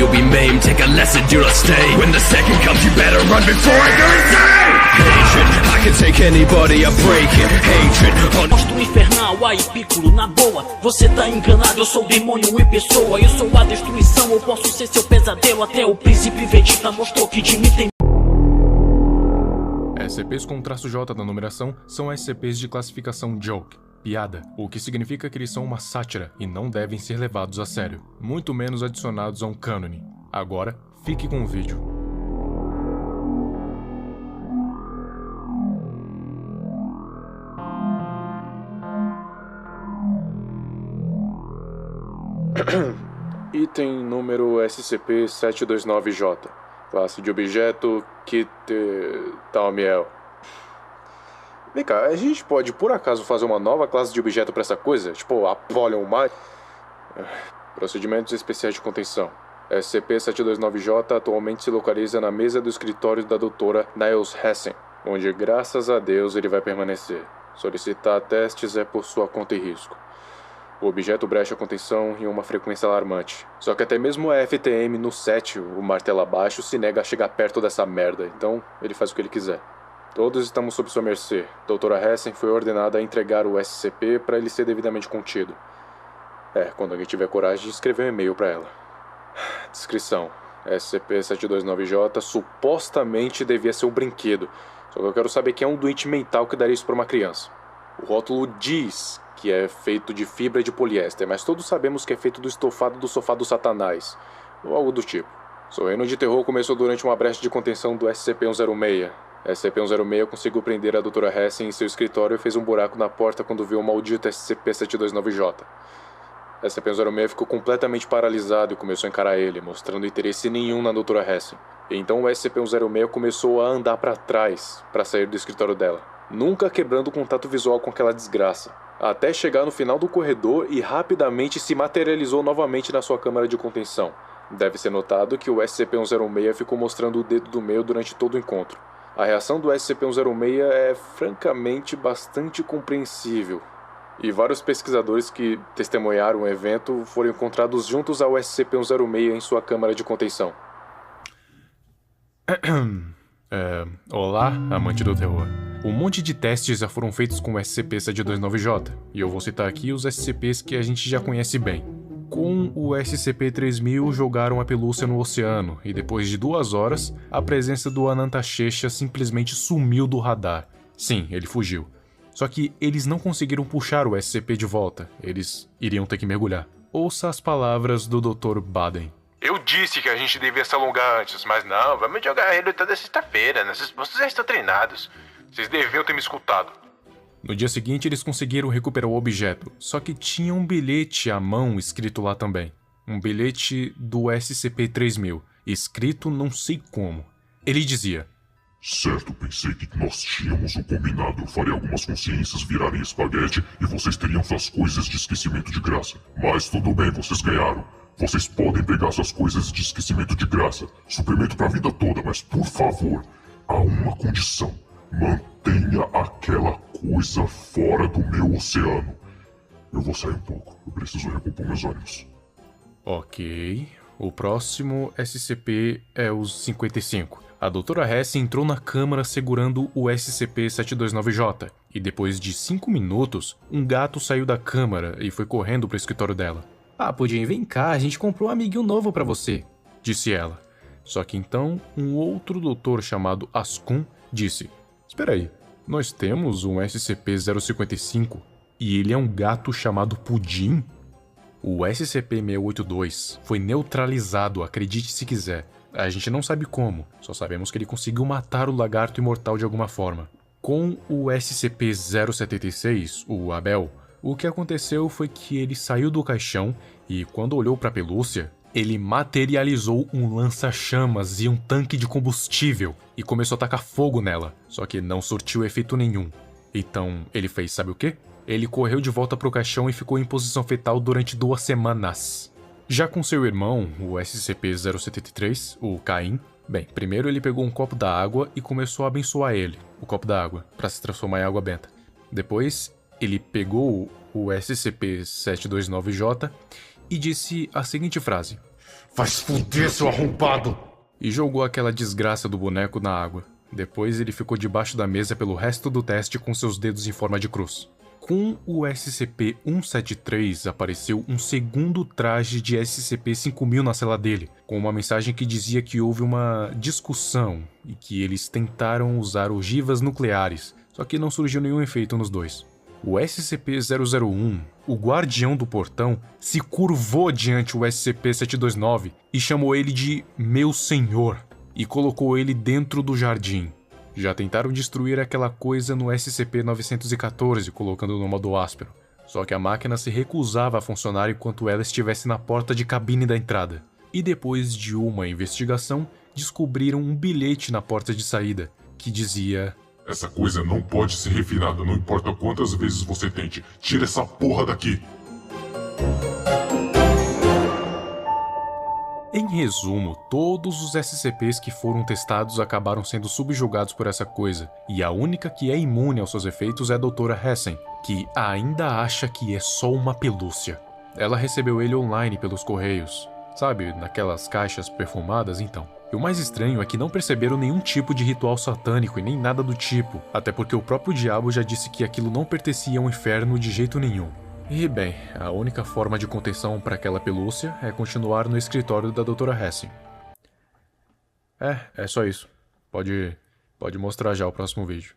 you'll be maimed. Take a lesson, do not stay. When the second comes, you better run before I go insane. Hatred, I can take anybody, I break it. Hatred, Monstro infernal, aí Piccolo, na boa. Você tá enganado, eu sou demônio em pessoa. Eu sou a destruição, eu posso ser seu pesadelo. Até o príncipe Vegeta mostrou que de mim tem... SCPs com traço J da numeração são SCPs de classificação Joke, piada, o que significa que eles são uma sátira e não devem ser levados a sério, muito menos adicionados a um cânone. Agora, fique com o vídeo. Item número SCP-729-J. Classe de objeto, Kit Talmiel. Vem cá, a gente pode por acaso fazer uma nova classe de objeto pra essa coisa? Tipo, Apollyon Mais? Procedimentos especiais de contenção. SCP-729-J atualmente se localiza na mesa do escritório da doutora Niles Hessen, onde graças a Deus ele vai permanecer. Solicitar testes é por sua conta e risco. O objeto brecha a contenção em uma frequência alarmante. Só que até mesmo a FTM no 7, o martelo abaixo, se nega a chegar perto dessa merda, então ele faz o que ele quiser. Todos estamos sob sua mercê. Doutora Hessen foi ordenada a entregar o SCP para ele ser devidamente contido. Quando alguém tiver coragem de escrever um e-mail para ela. Descrição. SCP-729-J supostamente devia ser um brinquedo. Só que eu quero saber quem é um doente mental que daria isso para uma criança. O rótulo diz que é feito de fibra de poliéster, mas todos sabemos que é feito do estofado do sofá do Satanás, ou algo do tipo. Seu reino de terror começou durante uma brecha de contenção do SCP-106. SCP-106 conseguiu prender a Dra. Hessen em seu escritório e fez um buraco na porta quando viu o maldito SCP-729-J. SCP-106 ficou completamente paralisado e começou a encarar ele, mostrando interesse nenhum na Dra. Hessen. E então o SCP-106 começou a andar para trás, para sair do escritório dela, nunca quebrando o contato visual com aquela desgraça, até chegar no final do corredor e rapidamente se materializou novamente na sua câmara de contenção. Deve ser notado que o SCP-106 ficou mostrando o dedo do meio durante todo o encontro. A reação do SCP-106 é francamente bastante compreensível, e vários pesquisadores que testemunharam o evento foram encontrados juntos ao SCP-106 em sua câmara de contenção. Olá, amante do terror. Um monte de testes já foram feitos com o SCP-729-J, e eu vou citar aqui os SCPs que a gente já conhece bem. Com o SCP-3000 jogaram a pelúcia no oceano, e depois de 2 horas, a presença do Anantachecha simplesmente sumiu do radar. Sim, ele fugiu. Só que eles não conseguiram puxar o SCP de volta, eles iriam ter que mergulhar. Ouça as palavras do Dr. Baden. Eu disse que a gente devia se alongar antes, mas não, vamos jogar ele toda sexta-feira, né? Vocês já estão treinados. Vocês deviam ter me escutado. No dia seguinte, eles conseguiram recuperar o objeto, só que tinha um bilhete à mão escrito lá também. Um bilhete do SCP-3000, escrito não sei como. Ele dizia: Certo, pensei que nós tínhamos o combinado. Eu faria algumas consciências virarem espaguete e vocês teriam suas coisas de esquecimento de graça. Mas tudo bem, vocês ganharam. Vocês podem pegar suas coisas de esquecimento de graça. Suprimento pra vida toda, mas por favor, há uma condição. Mantenha aquela coisa fora do meu oceano. Eu vou sair um pouco. Eu preciso recompor meus ânimos. Ok. O próximo SCP é o 55. A Dra. Hessen entrou na câmara segurando o SCP-729-J. E depois de 5 minutos, um gato saiu da câmara e foi correndo pro escritório dela. Pudim, vem cá, a gente comprou um amiguinho novo pra você, disse ela. Só que então, um outro doutor chamado Ascun disse: Espera aí, nós temos um SCP-055 e ele é um gato chamado Pudim? O SCP-682 foi neutralizado, acredite se quiser. A gente não sabe como, só sabemos que ele conseguiu matar o lagarto imortal de alguma forma. Com o SCP-076, o Abel, o que aconteceu foi que ele saiu do caixão e, quando olhou para a pelúcia, ele materializou um lança-chamas e um tanque de combustível e começou a tacar fogo nela, só que não surtiu efeito nenhum. Então, ele fez sabe o quê? Ele correu de volta pro caixão e ficou em posição fetal durante 2 semanas. Já com seu irmão, o SCP-073, o Caim, bem, primeiro ele pegou um copo d'água e começou a abençoar ele, o copo d'água, para se transformar em água benta. Depois, ele pegou o SCP-729-J e disse a seguinte frase: Vai se fuder, seu arrombado! E jogou aquela desgraça do boneco na água. Depois ele ficou debaixo da mesa pelo resto do teste com seus dedos em forma de cruz. Com o SCP-173 apareceu um segundo traje de SCP-5000 na cela dele, com uma mensagem que dizia que houve uma discussão e que eles tentaram usar ogivas nucleares, só que não surgiu nenhum efeito nos dois. O SCP-001, o guardião do portão, se curvou diante o SCP-729 e chamou ele de Meu Senhor e colocou ele dentro do jardim. Já tentaram destruir aquela coisa no SCP-914, colocando no modo áspero. Só que a máquina se recusava a funcionar enquanto ela estivesse na porta de cabine da entrada. E depois de uma investigação, descobriram um bilhete na porta de saída, que dizia: Essa coisa não pode ser refinada, não importa quantas vezes você tente. Tira essa porra daqui! Em resumo, todos os SCPs que foram testados acabaram sendo subjugados por essa coisa, e a única que é imune aos seus efeitos é a Dra. Hessen, que ainda acha que é só uma pelúcia. Ela recebeu ele online pelos correios, sabe, naquelas caixas perfumadas então. E o mais estranho é que não perceberam nenhum tipo de ritual satânico e nem nada do tipo, até porque o próprio diabo já disse que aquilo não pertencia ao inferno de jeito nenhum. E bem, a única forma de contenção para aquela pelúcia é continuar no escritório da Dra. Hessen. É só isso. Pode mostrar já o próximo vídeo.